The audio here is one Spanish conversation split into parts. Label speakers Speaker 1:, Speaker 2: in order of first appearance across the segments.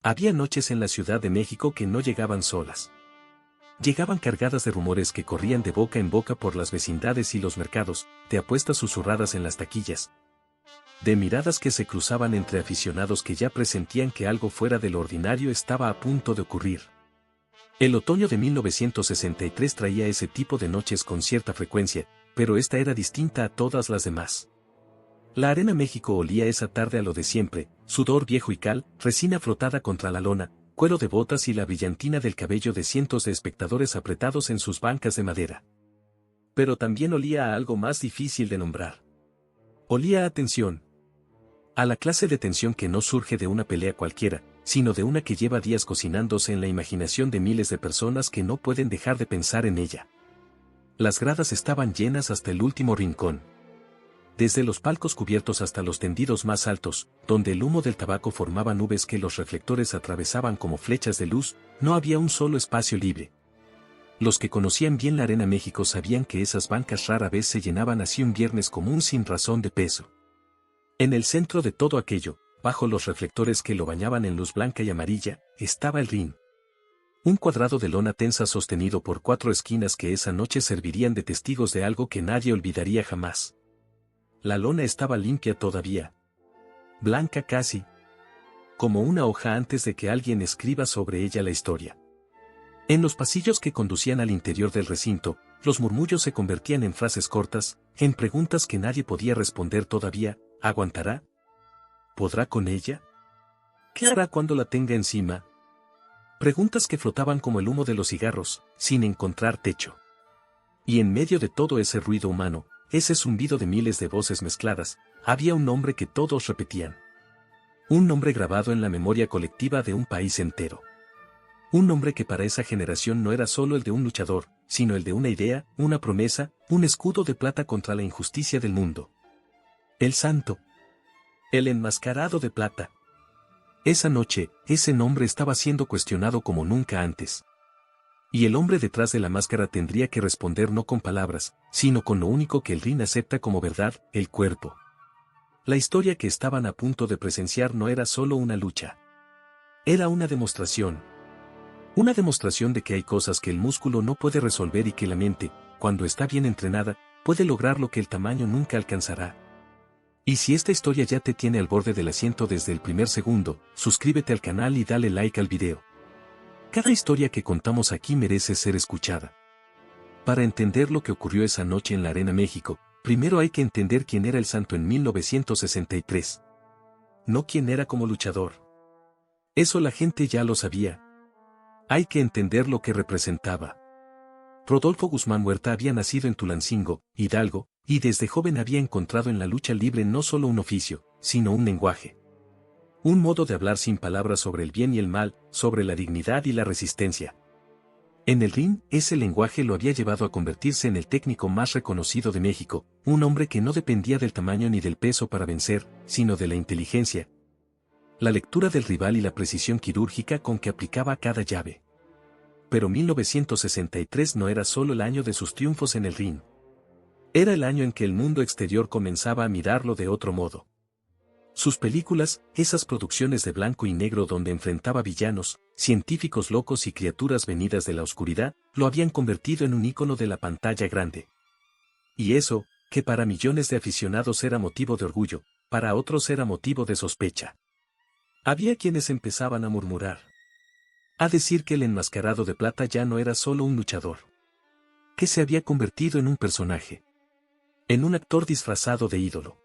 Speaker 1: Había noches en la Ciudad de México que no llegaban solas. Llegaban cargadas de rumores que corrían de boca en boca por las vecindades y los mercados, de apuestas susurradas en las taquillas, de miradas que se cruzaban entre aficionados que ya presentían que algo fuera de lo ordinario estaba a punto de ocurrir. El otoño de 1963 traía ese tipo de noches con cierta frecuencia, pero esta era distinta a todas las demás. La Arena México olía esa tarde a lo de siempre, sudor viejo y cal, resina frotada contra la lona, cuero de botas y la brillantina del cabello de cientos de espectadores apretados en sus bancas de madera. Pero también olía a algo más difícil de nombrar. Olía a tensión. A la clase de tensión que no surge de una pelea cualquiera, sino de una que lleva días cocinándose en la imaginación de miles de personas que no pueden dejar de pensar en ella. Las gradas estaban llenas hasta el último rincón. Desde los palcos cubiertos hasta los tendidos más altos, donde el humo del tabaco formaba nubes que los reflectores atravesaban como flechas de luz, no había un solo espacio libre. Los que conocían bien la Arena México sabían que esas bancas rara vez se llenaban así un viernes común sin razón de peso. En el centro de todo aquello, bajo los reflectores que lo bañaban en luz blanca y amarilla, estaba el ring. Un cuadrado de lona tensa sostenido por 4 esquinas que esa noche servirían de testigos de algo que nadie olvidaría jamás. La lona estaba limpia todavía. Blanca casi. Como una hoja antes de que alguien escriba sobre ella la historia. En los pasillos que conducían al interior del recinto, los murmullos se convertían en frases cortas, en preguntas que nadie podía responder todavía. ¿Aguantará? ¿Podrá con ella? ¿Qué hará cuando la tenga encima? Preguntas que flotaban como el humo de los cigarros, sin encontrar techo. Y en medio de todo ese ruido humano, ese zumbido de miles de voces mezcladas, había un nombre que todos repetían. Un nombre grabado en la memoria colectiva de un país entero. Un nombre que para esa generación no era solo el de un luchador, sino el de una idea, una promesa, un escudo de plata contra la injusticia del mundo. El Santo. El Enmascarado de Plata. Esa noche, ese nombre estaba siendo cuestionado como nunca antes. Y el hombre detrás de la máscara tendría que responder no con palabras, sino con lo único que el ring acepta como verdad, el cuerpo. La historia que estaban a punto de presenciar no era solo una lucha. Era una demostración. Una demostración de que hay cosas que el músculo no puede resolver y que la mente, cuando está bien entrenada, puede lograr lo que el tamaño nunca alcanzará. Y si esta historia ya te tiene al borde del asiento desde el primer segundo, suscríbete al canal y dale like al video. Cada historia que contamos aquí merece ser escuchada. Para entender lo que ocurrió esa noche en la Arena México, primero hay que entender quién era el Santo en 1963. No quién era como luchador. Eso la gente ya lo sabía. Hay que entender lo que representaba. Rodolfo Guzmán Huerta había nacido en Tulancingo, Hidalgo, y desde joven había encontrado en la lucha libre no solo un oficio, sino un lenguaje. Un modo de hablar sin palabras sobre el bien y el mal, sobre la dignidad y la resistencia. En el ring, ese lenguaje lo había llevado a convertirse en el técnico más reconocido de México, un hombre que no dependía del tamaño ni del peso para vencer, sino de la inteligencia, la lectura del rival y la precisión quirúrgica con que aplicaba cada llave. Pero 1963 no era solo el año de sus triunfos en el ring. Era el año en que el mundo exterior comenzaba a mirarlo de otro modo. Sus películas, esas producciones de blanco y negro donde enfrentaba villanos, científicos locos y criaturas venidas de la oscuridad, lo habían convertido en un ícono de la pantalla grande. Y eso, que para millones de aficionados era motivo de orgullo, para otros era motivo de sospecha. Había quienes empezaban a murmurar. A decir que el Enmascarado de Plata ya no era solo un luchador. Que se había convertido en un personaje. En un actor disfrazado de ídolo.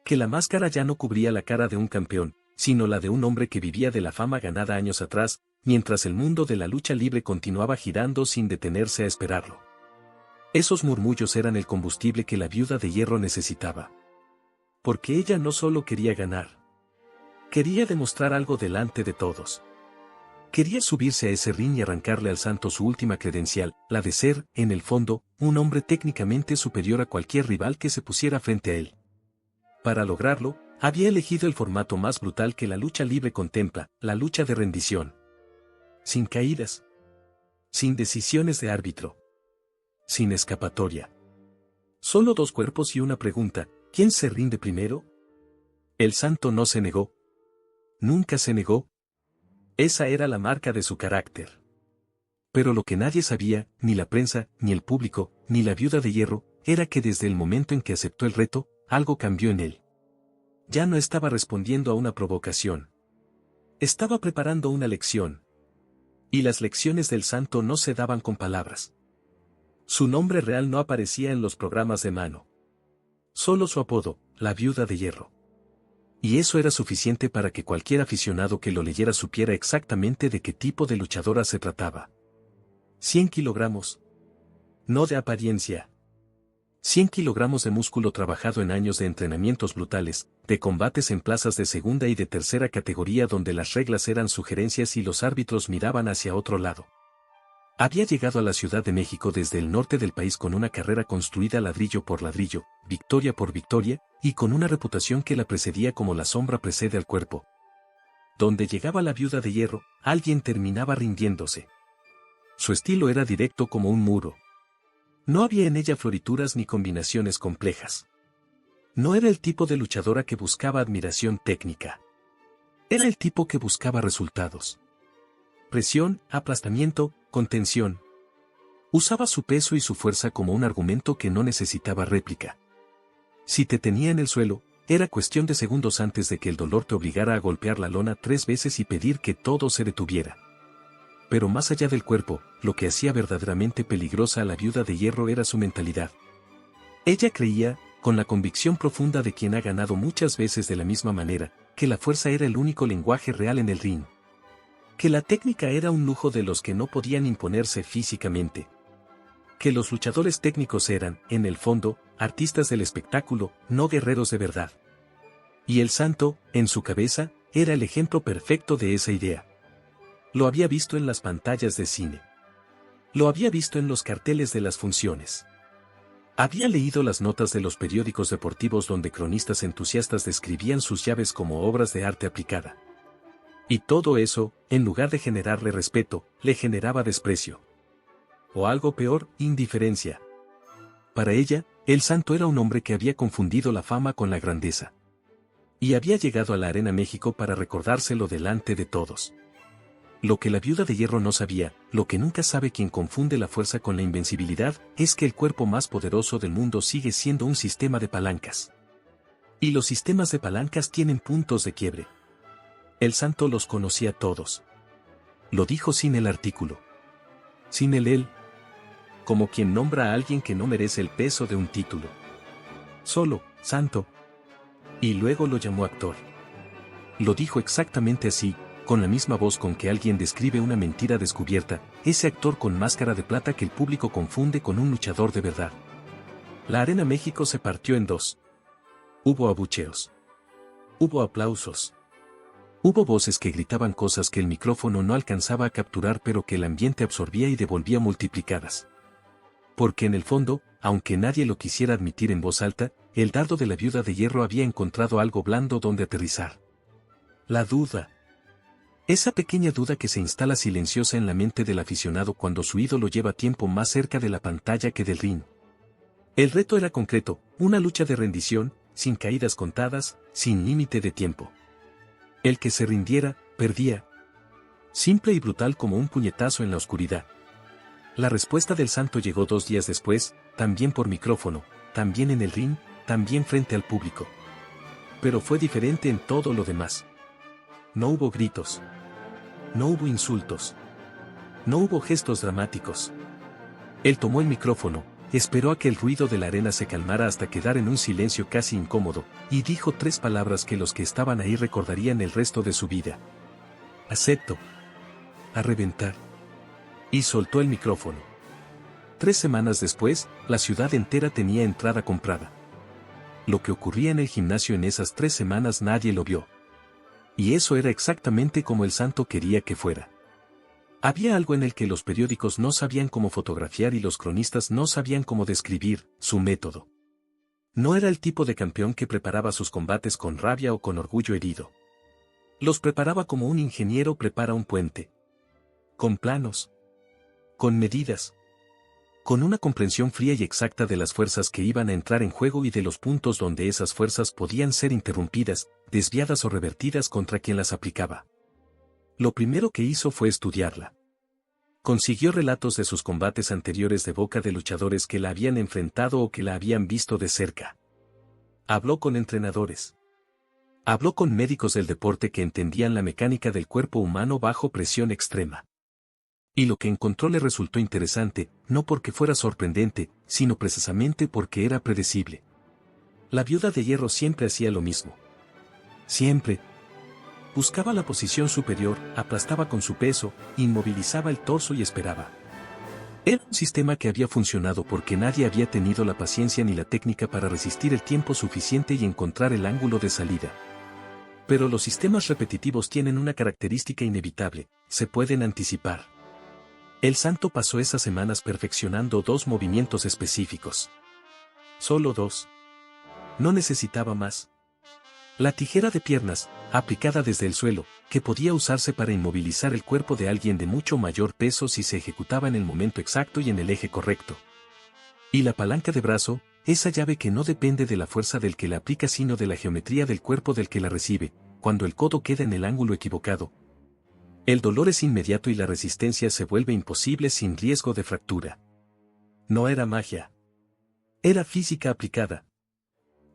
Speaker 1: Que la máscara ya no cubría la cara de un campeón, sino la de un hombre que vivía de la fama ganada años atrás, mientras el mundo de la lucha libre continuaba girando sin detenerse a esperarlo. Esos murmullos eran el combustible que la Viuda de Hierro necesitaba. Porque ella no solo quería ganar. Quería demostrar algo delante de todos. Quería subirse a ese ring y arrancarle al Santo su última credencial, la de ser, en el fondo, un hombre técnicamente superior a cualquier rival que se pusiera frente a él. Para lograrlo, había elegido el formato más brutal que la lucha libre contempla, la lucha de rendición. Sin caídas. Sin decisiones de árbitro. Sin escapatoria. Solo 2 cuerpos y una pregunta, ¿quién se rinde primero? El Santo no se negó. Nunca se negó. Esa era la marca de su carácter. Pero lo que nadie sabía, ni la prensa, ni el público, ni la Viuda de Hierro, era que desde el momento en que aceptó el reto, algo cambió en él. Ya no estaba respondiendo a una provocación. Estaba preparando una lección. Y las lecciones del santo no se daban con palabras. Su nombre real no aparecía en los programas de mano. Solo su apodo, la Viuda de Hierro. Y eso era suficiente para que cualquier aficionado que lo leyera supiera exactamente de qué tipo de luchadora se trataba. 100 kilogramos. No de apariencia. 100 kilogramos de músculo trabajado en años de entrenamientos brutales, de combates en plazas de segunda y de tercera categoría donde las reglas eran sugerencias y los árbitros miraban hacia otro lado. Había llegado a la Ciudad de México desde el norte del país con una carrera construida ladrillo por ladrillo, victoria por victoria, y con una reputación que la precedía como la sombra precede al cuerpo. Donde llegaba la Viuda de Hierro, alguien terminaba rindiéndose. Su estilo era directo como un muro. No había en ella florituras ni combinaciones complejas. No era el tipo de luchadora que buscaba admiración técnica. Era el tipo que buscaba resultados. Presión, aplastamiento, contención. Usaba su peso y su fuerza como un argumento que no necesitaba réplica. Si te tenía en el suelo, era cuestión de segundos antes de que el dolor te obligara a golpear la lona 3 veces y pedir que todo se detuviera. Pero más allá del cuerpo, lo que hacía verdaderamente peligrosa a la Viuda de Hierro era su mentalidad. Ella creía, con la convicción profunda de quien ha ganado muchas veces de la misma manera, que la fuerza era el único lenguaje real en el ring. Que la técnica era un lujo de los que no podían imponerse físicamente. Que los luchadores técnicos eran, en el fondo, artistas del espectáculo, no guerreros de verdad. Y el santo, en su cabeza, era el ejemplo perfecto de esa idea. Lo había visto en las pantallas de cine. Lo había visto en los carteles de las funciones. Había leído las notas de los periódicos deportivos donde cronistas entusiastas describían sus llaves como obras de arte aplicada. Y todo eso, en lugar de generarle respeto, le generaba desprecio. O algo peor, indiferencia. Para ella, el santo era un hombre que había confundido la fama con la grandeza. Y había llegado a la Arena México para recordárselo delante de todos. Lo que la Viuda de Hierro no sabía, lo que nunca sabe quien confunde la fuerza con la invencibilidad, es que el cuerpo más poderoso del mundo sigue siendo un sistema de palancas. Y los sistemas de palancas tienen puntos de quiebre. El santo los conocía todos. Lo dijo sin el artículo. Sin el él. Como quien nombra a alguien que no merece el peso de un título. Solo, santo. Y luego lo llamó actor. Lo dijo exactamente así, con la misma voz con que alguien describe una mentira descubierta, ese actor con máscara de plata que el público confunde con un luchador de verdad. La Arena México se partió en dos. Hubo abucheos. Hubo aplausos. Hubo voces que gritaban cosas que el micrófono no alcanzaba a capturar pero que el ambiente absorbía y devolvía multiplicadas. Porque en el fondo, aunque nadie lo quisiera admitir en voz alta, el dardo de la Viuda de Hierro había encontrado algo blando donde aterrizar. La duda. Esa pequeña duda que se instala silenciosa en la mente del aficionado cuando su ídolo lleva tiempo más cerca de la pantalla que del ring. El reto era concreto, una lucha de rendición, sin caídas contadas, sin límite de tiempo. El que se rindiera, perdía. Simple y brutal como un puñetazo en la oscuridad. La respuesta del santo llegó 2 días después, también por micrófono, también en el ring, también frente al público. Pero fue diferente en todo lo demás. No hubo gritos. No hubo insultos. No hubo gestos dramáticos. Él tomó el micrófono, esperó a que el ruido de la arena se calmara hasta quedar en un silencio casi incómodo, y dijo 3 palabras que los que estaban ahí recordarían el resto de su vida. Acepto. A reventar. Y soltó el micrófono. 3 semanas después, la ciudad entera tenía entrada comprada. Lo que ocurría en el gimnasio en esas 3 semanas nadie lo vio. Y eso era exactamente como el santo quería que fuera. Había algo en el que los periódicos no sabían cómo fotografiar y los cronistas no sabían cómo describir, su método. No era el tipo de campeón que preparaba sus combates con rabia o con orgullo herido. Los preparaba como un ingeniero prepara un puente. Con planos. Con medidas. Con una comprensión fría y exacta de las fuerzas que iban a entrar en juego y de los puntos donde esas fuerzas podían ser interrumpidas, desviadas o revertidas contra quien las aplicaba. Lo primero que hizo fue estudiarla. Consiguió relatos de sus combates anteriores de boca de luchadores que la habían enfrentado o que la habían visto de cerca. Habló con entrenadores. Habló con médicos del deporte que entendían la mecánica del cuerpo humano bajo presión extrema. Y lo que encontró le resultó interesante, no porque fuera sorprendente, sino precisamente porque era predecible. La Viuda de Hierro siempre hacía lo mismo. Siempre. Buscaba la posición superior, aplastaba con su peso, inmovilizaba el torso y esperaba. Era un sistema que había funcionado porque nadie había tenido la paciencia ni la técnica para resistir el tiempo suficiente y encontrar el ángulo de salida. Pero los sistemas repetitivos tienen una característica inevitable: se pueden anticipar. El santo pasó esas semanas perfeccionando 2 movimientos específicos. Solo 2. No necesitaba más. La tijera de piernas, aplicada desde el suelo, que podía usarse para inmovilizar el cuerpo de alguien de mucho mayor peso si se ejecutaba en el momento exacto y en el eje correcto. Y la palanca de brazo, esa llave que no depende de la fuerza del que la aplica sino de la geometría del cuerpo del que la recibe, cuando el codo queda en el ángulo equivocado. El dolor es inmediato y la resistencia se vuelve imposible sin riesgo de fractura. No era magia. Era física aplicada.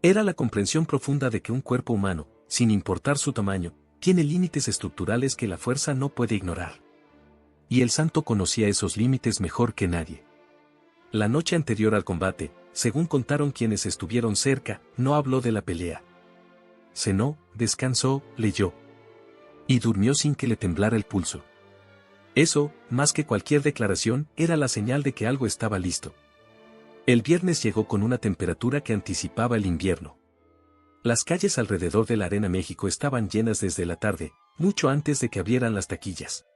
Speaker 1: Era la comprensión profunda de que un cuerpo humano, sin importar su tamaño, tiene límites estructurales que la fuerza no puede ignorar. Y el santo conocía esos límites mejor que nadie. La noche anterior al combate, según contaron quienes estuvieron cerca, no habló de la pelea. Cenó, descansó, leyó. Y durmió sin que le temblara el pulso. Eso, más que cualquier declaración, era la señal de que algo estaba listo. El viernes llegó con una temperatura que anticipaba el invierno. Las calles alrededor de la Arena México estaban llenas desde la tarde, mucho antes de que abrieran las taquillas.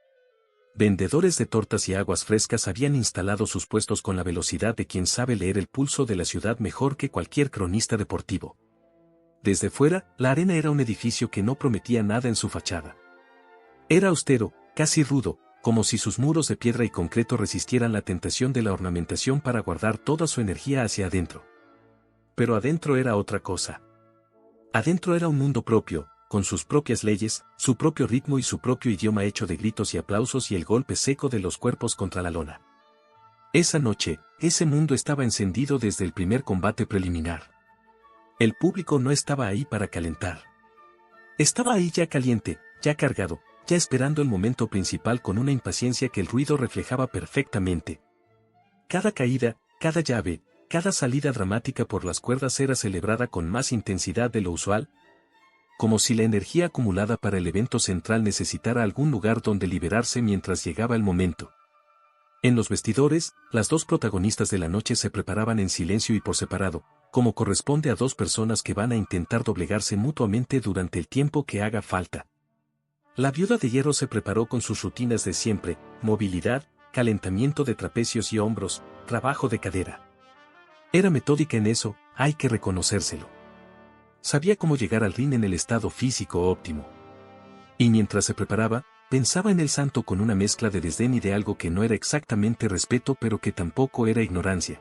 Speaker 1: Vendedores de tortas y aguas frescas habían instalado sus puestos con la velocidad de quien sabe leer el pulso de la ciudad mejor que cualquier cronista deportivo. Desde fuera, la arena era un edificio que no prometía nada en su fachada. Era austero, casi rudo, como si sus muros de piedra y concreto resistieran la tentación de la ornamentación para guardar toda su energía hacia adentro. Pero adentro era otra cosa. Adentro era un mundo propio, con sus propias leyes, su propio ritmo y su propio idioma hecho de gritos y aplausos y el golpe seco de los cuerpos contra la lona. Esa noche, ese mundo estaba encendido desde el primer combate preliminar. El público no estaba ahí para calentar. Estaba ahí ya caliente, ya cargado, ya esperando el momento principal con una impaciencia que el ruido reflejaba perfectamente. Cada caída, cada llave, cada salida dramática por las cuerdas era celebrada con más intensidad de lo usual, como si la energía acumulada para el evento central necesitara algún lugar donde liberarse mientras llegaba el momento. En los vestidores, las 2 protagonistas de la noche se preparaban en silencio y por separado, como corresponde a 2 personas que van a intentar doblegarse mutuamente durante el tiempo que haga falta. La Viuda de Hierro se preparó con sus rutinas de siempre: movilidad, calentamiento de trapecios y hombros, trabajo de cadera. Era metódica en eso, hay que reconocérselo. Sabía cómo llegar al ring en el estado físico óptimo. Y mientras se preparaba, pensaba en el santo con una mezcla de desdén y de algo que no era exactamente respeto pero que tampoco era ignorancia.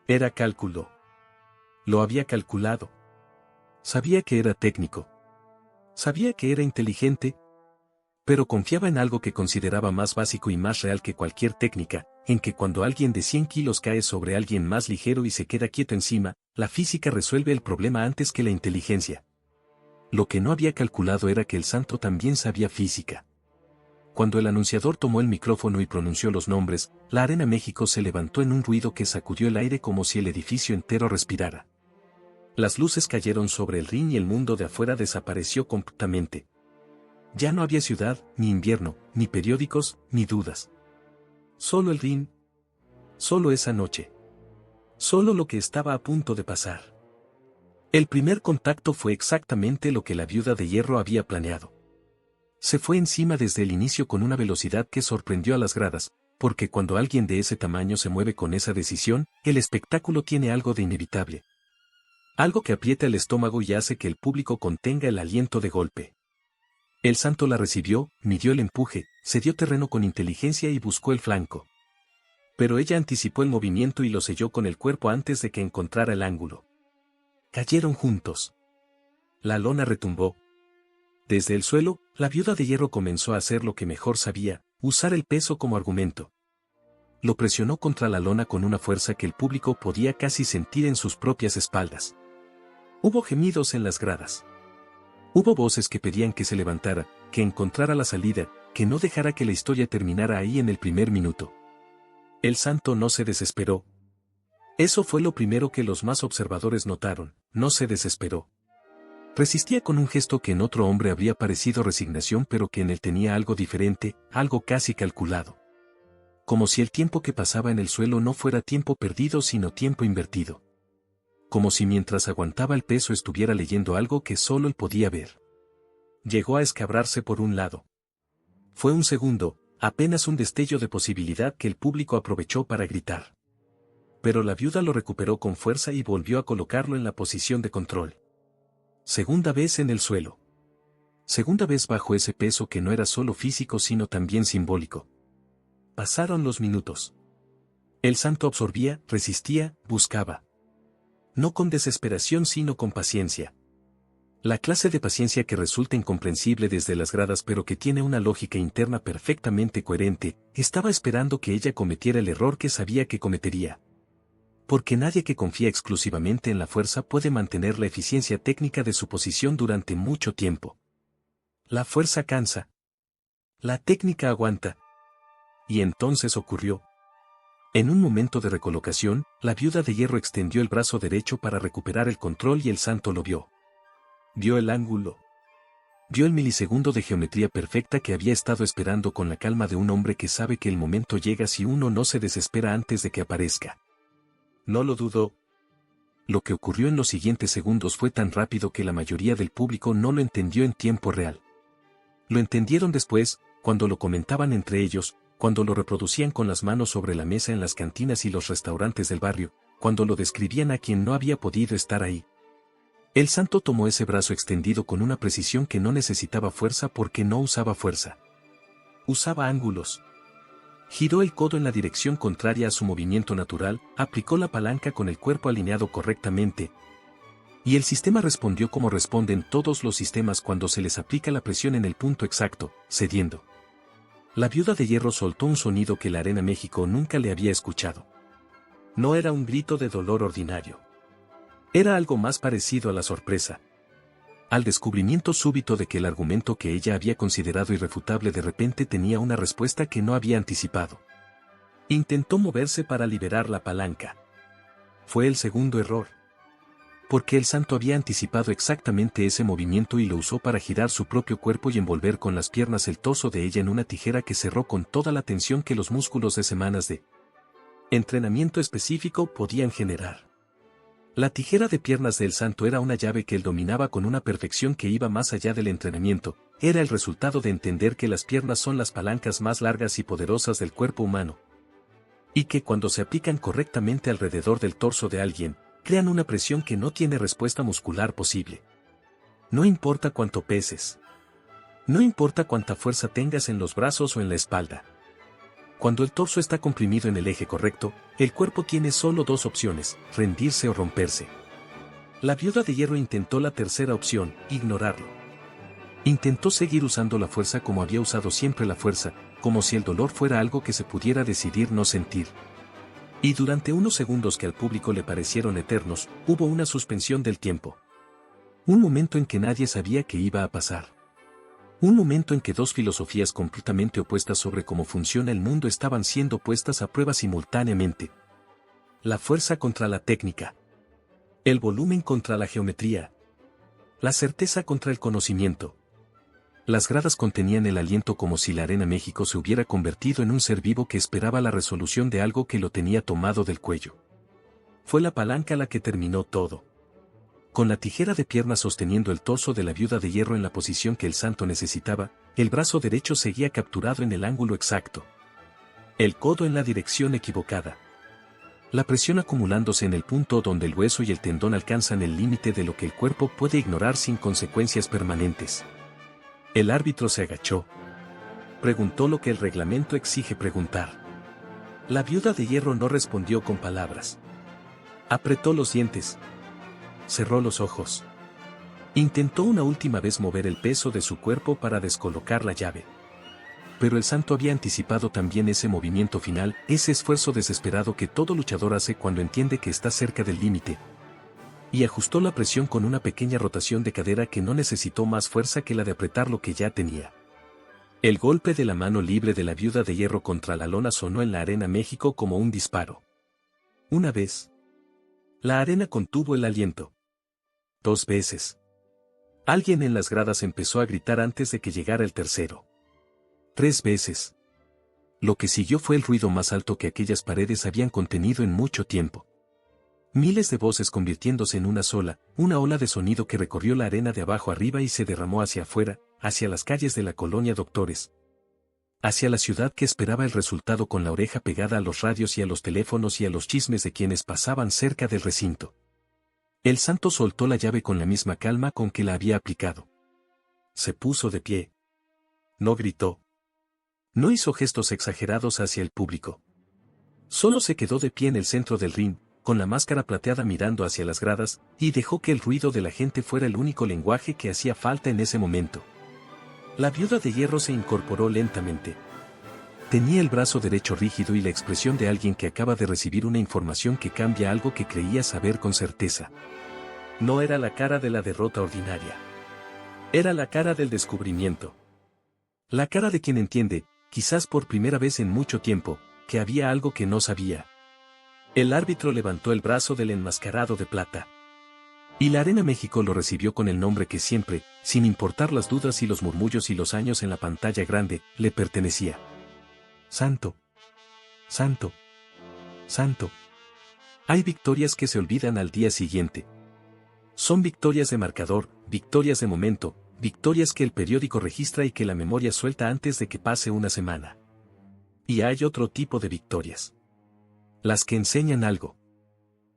Speaker 1: Era cálculo. Lo había calculado. Sabía que era técnico. Sabía que era inteligente. Pero confiaba en algo que consideraba más básico y más real que cualquier técnica, en que cuando alguien de 100 kilos cae sobre alguien más ligero y se queda quieto encima, la física resuelve el problema antes que la inteligencia. Lo que no había calculado era que el santo también sabía física. Cuando el anunciador tomó el micrófono y pronunció los nombres, la Arena México se levantó en un ruido que sacudió el aire como si el edificio entero respirara. Las luces cayeron sobre el ring y el mundo de afuera desapareció completamente. Ya no había ciudad, ni invierno, ni periódicos, ni dudas. Solo el ring. Solo esa noche. Solo lo que estaba a punto de pasar. El primer contacto fue exactamente lo que la Viuda de Hierro había planeado. Se fue encima desde el inicio con una velocidad que sorprendió a las gradas, porque cuando alguien de ese tamaño se mueve con esa decisión, el espectáculo tiene algo de inevitable. Algo que aprieta el estómago y hace que el público contenga el aliento de golpe. El santo la recibió, midió el empuje, se dio terreno con inteligencia y buscó el flanco. Pero ella anticipó el movimiento y lo selló con el cuerpo antes de que encontrara el ángulo. Cayeron juntos. La lona retumbó. Desde el suelo, la viuda de hierro comenzó a hacer lo que mejor sabía, usar el peso como argumento. Lo presionó contra la lona con una fuerza que el público podía casi sentir en sus propias espaldas. Hubo gemidos en las gradas. Hubo voces que pedían que se levantara, que encontrara la salida, que no dejara que la historia terminara ahí en el primer minuto. El santo no se desesperó. Eso fue lo primero que los más observadores notaron, no se desesperó. Resistía con un gesto que en otro hombre habría parecido resignación, pero que en él tenía algo diferente, algo casi calculado. Como si el tiempo que pasaba en el suelo no fuera tiempo perdido sino tiempo invertido. Como si mientras aguantaba el peso estuviera leyendo algo que solo él podía ver. Llegó a escabrarse por un lado. Fue un segundo, apenas un destello de posibilidad que el público aprovechó para gritar. Pero la viuda lo recuperó con fuerza y volvió a colocarlo en la posición de control. Segunda vez en el suelo. Segunda vez bajo ese peso que no era solo físico sino también simbólico. Pasaron los minutos. El santo absorbía, resistía, buscaba. No con desesperación sino con paciencia. La clase de paciencia que resulta incomprensible desde las gradas pero que tiene una lógica interna perfectamente coherente, estaba esperando que ella cometiera el error que sabía que cometería. Porque nadie que confía exclusivamente en la fuerza puede mantener la eficiencia técnica de su posición durante mucho tiempo. La fuerza cansa. La técnica aguanta. Y entonces ocurrió. En un momento de recolocación, la viuda de hierro extendió el brazo derecho para recuperar el control y el santo lo vio. Vio el ángulo. Vio el milisegundo de geometría perfecta que había estado esperando con la calma de un hombre que sabe que el momento llega si uno no se desespera antes de que aparezca. No lo dudó. Lo que ocurrió en los siguientes segundos fue tan rápido que la mayoría del público no lo entendió en tiempo real. Lo entendieron después, cuando lo comentaban entre ellos, cuando lo reproducían con las manos sobre la mesa en las cantinas y los restaurantes del barrio, cuando lo describían a quien no había podido estar ahí. El santo tomó ese brazo extendido con una precisión que no necesitaba fuerza porque no usaba fuerza. Usaba ángulos. Giró el codo en la dirección contraria a su movimiento natural, aplicó la palanca con el cuerpo alineado correctamente. Y el sistema respondió como responden todos los sistemas cuando se les aplica la presión en el punto exacto, cediendo. La viuda de hierro soltó un sonido que la Arena México nunca le había escuchado. No era un grito de dolor ordinario. Era algo más parecido a la sorpresa. Al descubrimiento súbito de que el argumento que ella había considerado irrefutable de repente tenía una respuesta que no había anticipado. Intentó moverse para liberar la palanca. Fue el segundo error. Porque el santo había anticipado exactamente ese movimiento y lo usó para girar su propio cuerpo y envolver con las piernas el torso de ella en una tijera que cerró con toda la tensión que los músculos de semanas de entrenamiento específico podían generar. La tijera de piernas del santo era una llave que él dominaba con una perfección que iba más allá del entrenamiento, era el resultado de entender que las piernas son las palancas más largas y poderosas del cuerpo humano. Y que cuando se aplican correctamente alrededor del torso de alguien, crean una presión que no tiene respuesta muscular posible. No importa cuánto peses. No importa cuánta fuerza tengas en los brazos o en la espalda. Cuando el torso está comprimido en el eje correcto, el cuerpo tiene solo dos opciones, rendirse o romperse. La viuda de hierro intentó la tercera opción, ignorarlo. Intentó seguir usando la fuerza como había usado siempre la fuerza, como si el dolor fuera algo que se pudiera decidir no sentir. Y durante unos segundos que al público le parecieron eternos, hubo una suspensión del tiempo. Un momento en que nadie sabía qué iba a pasar. Un momento en que dos filosofías completamente opuestas sobre cómo funciona el mundo estaban siendo puestas a prueba simultáneamente. La fuerza contra la técnica. El volumen contra la geometría. La certeza contra el conocimiento. Las gradas contenían el aliento como si la Arena México se hubiera convertido en un ser vivo que esperaba la resolución de algo que lo tenía tomado del cuello. Fue la palanca la que terminó todo. Con la tijera de pierna sosteniendo el torso de la viuda de hierro en la posición que el santo necesitaba, el brazo derecho seguía capturado en el ángulo exacto. El codo en la dirección equivocada. La presión acumulándose en el punto donde el hueso y el tendón alcanzan el límite de lo que el cuerpo puede ignorar sin consecuencias permanentes. El árbitro se agachó. Preguntó lo que el reglamento exige preguntar. La viuda de hierro no respondió con palabras. Apretó los dientes. Cerró los ojos. Intentó una última vez mover el peso de su cuerpo para descolocar la llave. Pero el santo había anticipado también ese movimiento final, ese esfuerzo desesperado que todo luchador hace cuando entiende que está cerca del límite. Y ajustó la presión con una pequeña rotación de cadera que no necesitó más fuerza que la de apretar lo que ya tenía. El golpe de la mano libre de la Viuda de Hierro contra la lona sonó en la Arena México como un disparo. Una vez. La arena contuvo el aliento. 2 veces. Alguien en las gradas empezó a gritar antes de que llegara el tercero. 3 veces. Lo que siguió fue el ruido más alto que aquellas paredes habían contenido en mucho tiempo. Miles de voces convirtiéndose en una sola, una ola de sonido que recorrió la arena de abajo arriba y se derramó hacia afuera, hacia las calles de la colonia Doctores. Hacia la ciudad que esperaba el resultado con la oreja pegada a los radios y a los teléfonos y a los chismes de quienes pasaban cerca del recinto. El santo soltó la llave con la misma calma con que la había aplicado. Se puso de pie. No gritó. No hizo gestos exagerados hacia el público. Solo se quedó de pie en el centro del ring, con la máscara plateada mirando hacia las gradas, y dejó que el ruido de la gente fuera el único lenguaje que hacía falta en ese momento. La Viuda de Hierro se incorporó lentamente. Tenía el brazo derecho rígido y la expresión de alguien que acaba de recibir una información que cambia algo que creía saber con certeza. No era la cara de la derrota ordinaria. Era la cara del descubrimiento. La cara de quien entiende, quizás por primera vez en mucho tiempo, que había algo que no sabía. El árbitro levantó el brazo del enmascarado de plata. Y la Arena México lo recibió con el nombre que siempre, sin importar las dudas y los murmullos y los años en la pantalla grande, le pertenecía. Santo. Santo. Santo. Hay victorias que se olvidan al día siguiente. Son victorias de marcador, victorias de momento, victorias que el periódico registra y que la memoria suelta antes de que pase una semana. Y hay otro tipo de victorias. Las que enseñan algo.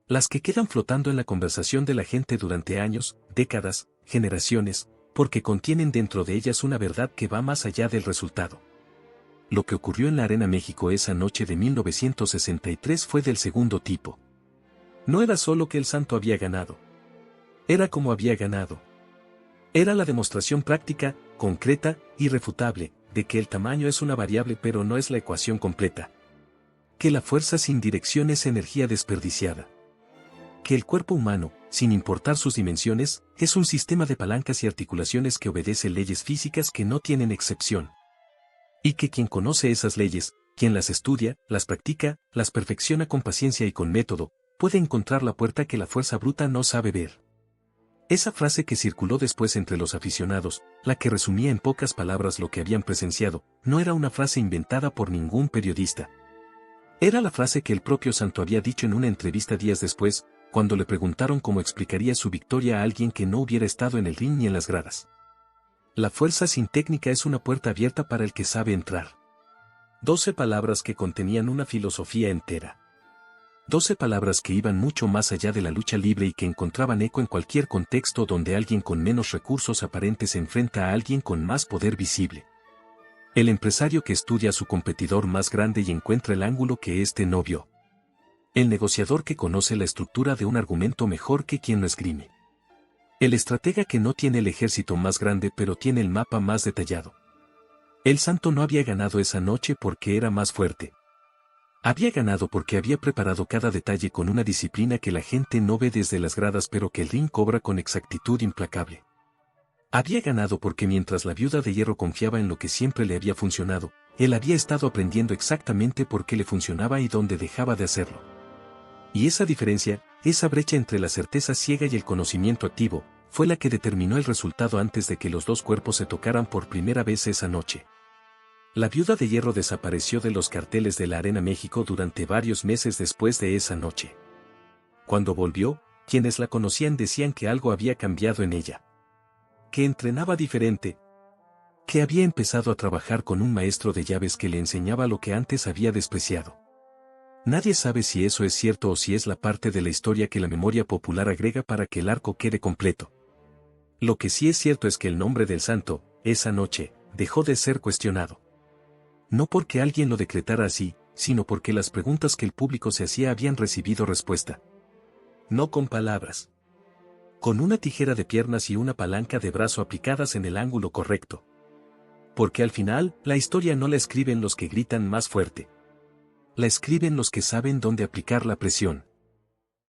Speaker 1: Las que quedan flotando en la conversación de la gente durante años, décadas, generaciones, porque contienen dentro de ellas una verdad que va más allá del resultado. Lo que ocurrió en la Arena México esa noche de 1963 fue del segundo tipo. No era solo que el santo había ganado. Era como había ganado. Era la demostración práctica, concreta, irrefutable, de que el tamaño es una variable pero no es la ecuación completa. Que la fuerza sin dirección es energía desperdiciada. Que el cuerpo humano, sin importar sus dimensiones, es un sistema de palancas y articulaciones que obedece leyes físicas que no tienen excepción. Y que quien conoce esas leyes, quien las estudia, las practica, las perfecciona con paciencia y con método, puede encontrar la puerta que la fuerza bruta no sabe ver. Esa frase que circuló después entre los aficionados, la que resumía en pocas palabras lo que habían presenciado, no era una frase inventada por ningún periodista. Era la frase que el propio santo había dicho en una entrevista días después, cuando le preguntaron cómo explicaría su victoria a alguien que no hubiera estado en el ring ni en las gradas. La fuerza sin técnica es una puerta abierta para el que sabe entrar. 12 palabras que contenían una filosofía entera. 12 palabras que iban mucho más allá de la lucha libre y que encontraban eco en cualquier contexto donde alguien con menos recursos aparentes se enfrenta a alguien con más poder visible. El empresario que estudia a su competidor más grande y encuentra el ángulo que éste no vio. El negociador que conoce la estructura de un argumento mejor que quien lo esgrime. El estratega que no tiene el ejército más grande pero tiene el mapa más detallado. El santo no había ganado esa noche porque era más fuerte. Había ganado porque había preparado cada detalle con una disciplina que la gente no ve desde las gradas pero que el ring cobra con exactitud implacable. Había ganado porque mientras la Viuda de Hierro confiaba en lo que siempre le había funcionado, él había estado aprendiendo exactamente por qué le funcionaba y dónde dejaba de hacerlo. Y esa diferencia, esa brecha entre la certeza ciega y el conocimiento activo, fue la que determinó el resultado antes de que los dos cuerpos se tocaran por primera vez esa noche. La Viuda de Hierro desapareció de los carteles de la Arena México durante varios meses después de esa noche. Cuando volvió, quienes la conocían decían que algo había cambiado en ella. Que entrenaba diferente. Que había empezado a trabajar con un maestro de llaves que le enseñaba lo que antes había despreciado. Nadie sabe si eso es cierto o si es la parte de la historia que la memoria popular agrega para que el arco quede completo. Lo que sí es cierto es que el nombre del santo, esa noche, dejó de ser cuestionado. No porque alguien lo decretara así, sino porque las preguntas que el público se hacía habían recibido respuesta. No con palabras. Con una tijera de piernas y una palanca de brazo aplicadas en el ángulo correcto. Porque al final, la historia no la escriben los que gritan más fuerte. La escriben los que saben dónde aplicar la presión.